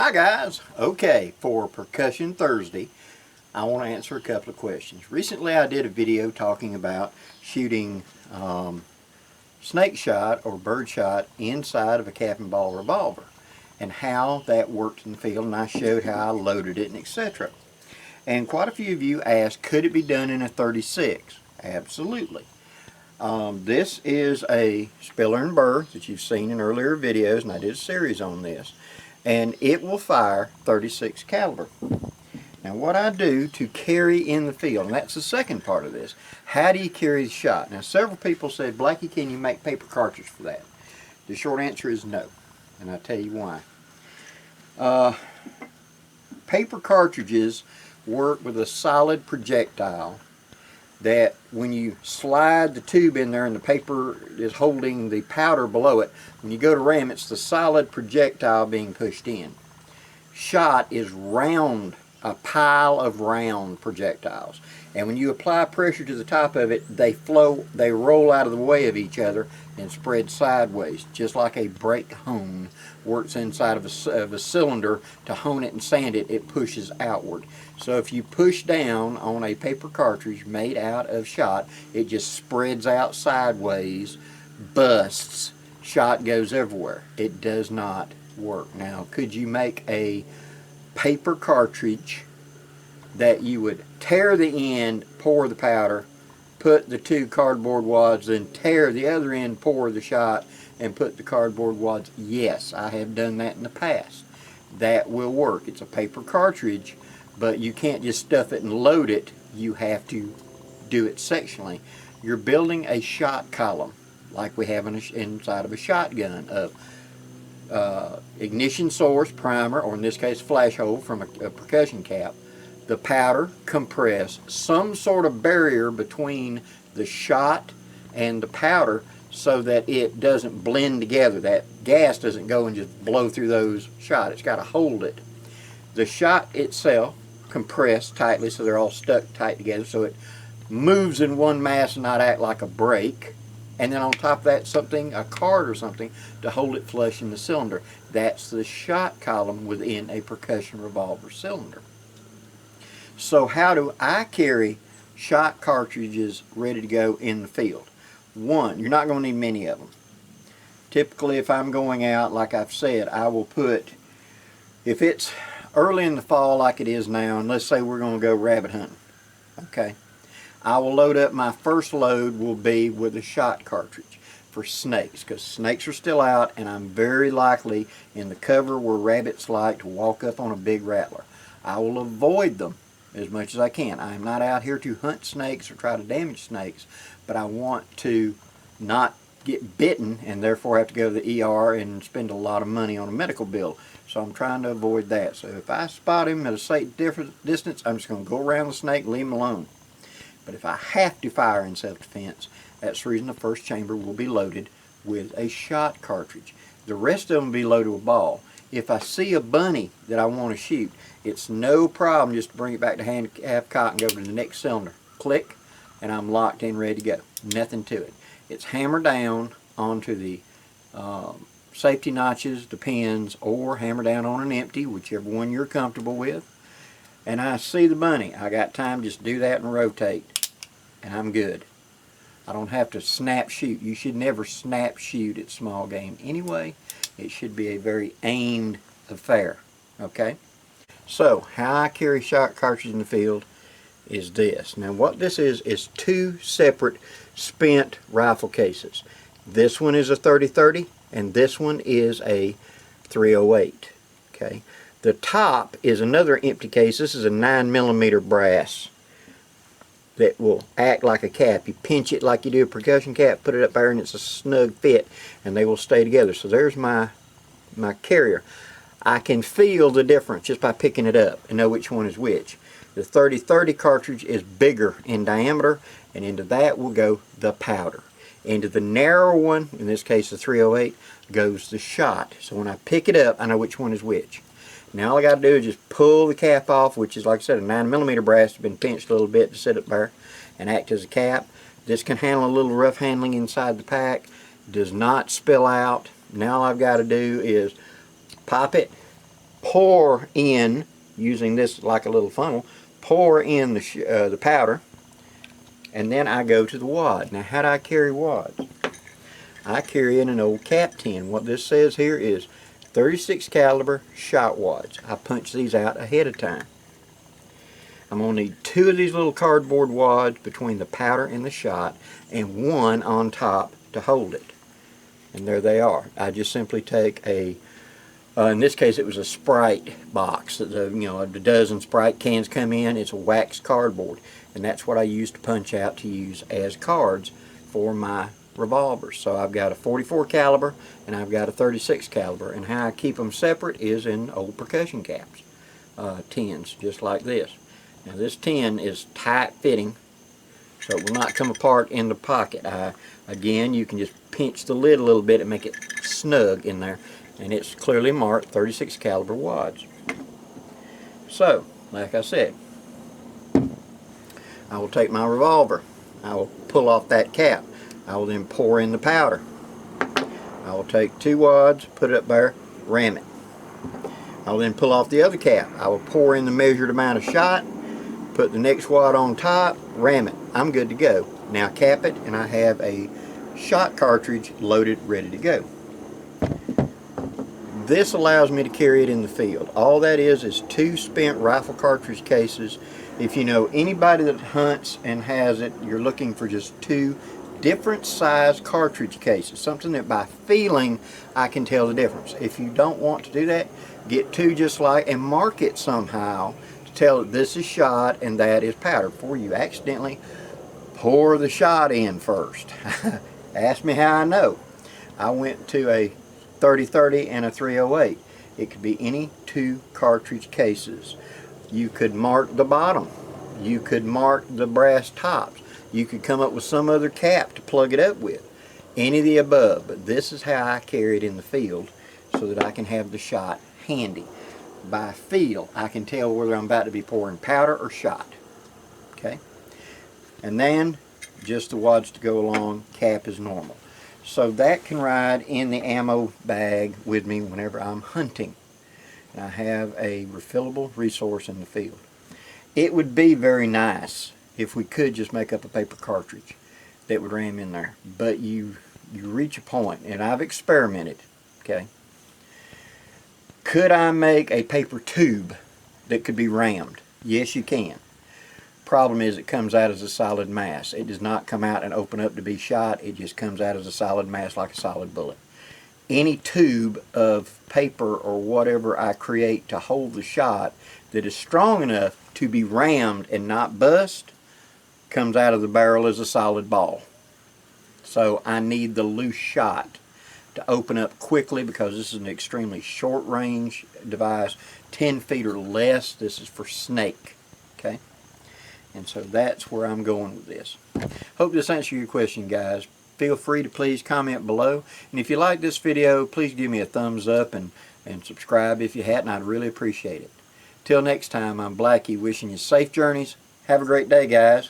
Hi guys. Okay, for Percussion Thursday, I want to answer a couple of questions. Recently I did a video talking about shooting snake shot or bird shot inside of a cap and ball revolver and how that worked in the field, and I showed how I loaded it and etc. And quite a few of you asked, could it be done in a 36? Absolutely. This is a Spiller and Burr that you've seen in earlier videos, and I did a series on this, and it will fire 36 caliber. Now what I do to carry in the field, and that's the second part of this, how do you carry the shot? Now several people said, Blackie, can you make paper cartridge for that? The short answer is no, and I'll tell you why. Paper cartridges work with a solid projectile that when you slide the tube in there and the paper is holding the powder below it, when you go to ram, it's the solid projectile being pushed in. Shot is round, a pile of round projectiles, and when you apply pressure to the top of it, they roll out of the way of each other and spread sideways, just like a brake hone works inside of a cylinder. To hone it and sand it, it pushes outward. So if you push down on a paper cartridge made out of shot, it just spreads out sideways, busts, shot goes everywhere. It does not work. Now, could you make a paper cartridge that you would tear the end, pour the powder, put the two cardboard wads, then tear the other end, pour the shot, and put the cardboard wads? Yes, I have done that in the past. That will work. It's a paper cartridge, but you can't just stuff it and load it. You have to do it sectionally. You're building a shot column like we have inside of a shotgun of ignition source, primer, or in this case flash hole from a percussion cap, the powder, compress, some sort of barrier between the shot and the powder so that it doesn't blend together. That gas doesn't go and just blow through those shot. It's got to hold it. The shot itself compressed tightly so they're all stuck tight together so it moves in one mass and not act like a brake. And then on top of that, something, a card or something, to hold it flush in the cylinder. That's the shot column within a percussion revolver cylinder. So how do I carry shot cartridges ready to go in the field? One, you're not going to need many of them. Typically, if I'm going out, like I've said, I will put, if it's early in the fall like it is now, and let's say we're going to go rabbit hunting, okay, I will load up, my first load will be with a shot cartridge for snakes, because snakes are still out, and I'm very likely in the cover where rabbits like to walk up on a big rattler. I will avoid them as much as I can. I'm not out here to hunt snakes or try to damage snakes, but I want to not get bitten and therefore have to go to the ER and spend a lot of money on a medical bill. So I'm trying to avoid that. So if I spot him at a safe distance, I'm just going to go around the snake and leave him alone. But if I have to fire in self-defense, that's the reason the first chamber will be loaded with a shot cartridge. The rest of them will be loaded with ball. If I see a bunny that I want to shoot, it's no problem just to bring it back to half cock and go to the next cylinder. Click, and I'm locked in, ready to go. Nothing to it. It's hammered down onto the safety notches, the pins, or hammer down on an empty, whichever one you're comfortable with. And I see the bunny. I got time to just do that and rotate, and I'm good. I don't have to snap shoot. You should never snap shoot at small game anyway. It should be a very aimed affair, okay? So how I carry shot cartridges in the field is this. Now what this is two separate spent rifle cases. This one is a 30-30 and this one is a 308, okay? The top is another empty case. This is a 9mm brass that will act like a cap. You pinch it like you do a percussion cap, put it up there, and it's a snug fit, and they will stay together. So there's my carrier. I can feel the difference just by picking it up and know which one is which. The 30-30 cartridge is bigger in diameter, and into that will go the powder. Into the narrower one, in this case the 308, goes the shot. So when I pick it up, I know which one is which. Now all I got to do is just pull the cap off, which is, like I said, a 9mm brass. It's been pinched a little bit to sit up there and act as a cap. This can handle a little rough handling inside the pack. Does not spill out. Now all I've got to do is pop it, pour in, using this like a little funnel, pour in the powder, and then I go to the wad. Now, how do I carry wads? I carry in an old cap tin. What this says here is 36 caliber shot wads. I punch these out ahead of time. I'm going to need 2 of these little cardboard wads between the powder and the shot, and 1 on top to hold it. And there they are. I just simply take a, in this case it was a Sprite box. You know, a dozen Sprite cans come in. It's a wax cardboard. And that's what I use to punch out to use as cards for my revolvers. So I've got a 44 caliber and I've got a 36 caliber. And how I keep them separate is in old percussion caps. Tins, just like this. Now this tin is tight fitting, so it will not come apart in the pocket. Again, you can just pinch the lid a little bit and make it snug in there, and it's clearly marked 36 caliber wads. So, like I said, I will take my revolver. I will pull off that cap. I will then pour in the powder. I will take 2 wads, put it up there, ram it. I will then pull off the other cap. I will pour in the measured amount of shot, put the next wad on top, ram it. I'm good to go. Now cap it, and I have a shot cartridge loaded, ready to go. This allows me to carry it in the field. All that is 2 spent rifle cartridge cases. If you know anybody that hunts and has it, you're looking for just 2 different size cartridge cases. Something that by feeling I can tell the difference. If you don't want to do that, get 2 just like, and mark it somehow to tell that this is shot and that is powder before you accidentally pour the shot in first. Ask me how I know. I went to a 30-30 and a 308. It could be any 2 cartridge cases. You could mark the bottom. You could mark the brass tops. You could come up with some other cap to plug it up with. Any of the above. But this is how I carry it in the field so that I can have the shot handy. By feel, I can tell whether I'm about to be pouring powder or shot. Okay? And then just the wads to go along, cap is normal. So that can ride in the ammo bag with me whenever I'm hunting. And I have a refillable resource in the field. It would be very nice if we could just make up a paper cartridge that would ram in there. But you reach a point, and I've experimented, okay? Could I make a paper tube that could be rammed? Yes, you can. Problem is, it comes out as a solid mass. It does not come out and open up to be shot. It just comes out as a solid mass like a solid bullet. Any tube of paper or whatever I create to hold the shot that is strong enough to be rammed and not bust comes out of the barrel as a solid ball. So I need the loose shot to open up quickly because this is an extremely short range device, 10 feet or less. This is for snake, okay? And so that's where I'm going with this. Hope this answered your question, guys. Feel free to please comment below. And if you like this video, please give me a thumbs up and subscribe if you hadn't. I'd really appreciate it. Till next time, I'm Blackie wishing you safe journeys. Have a great day, guys.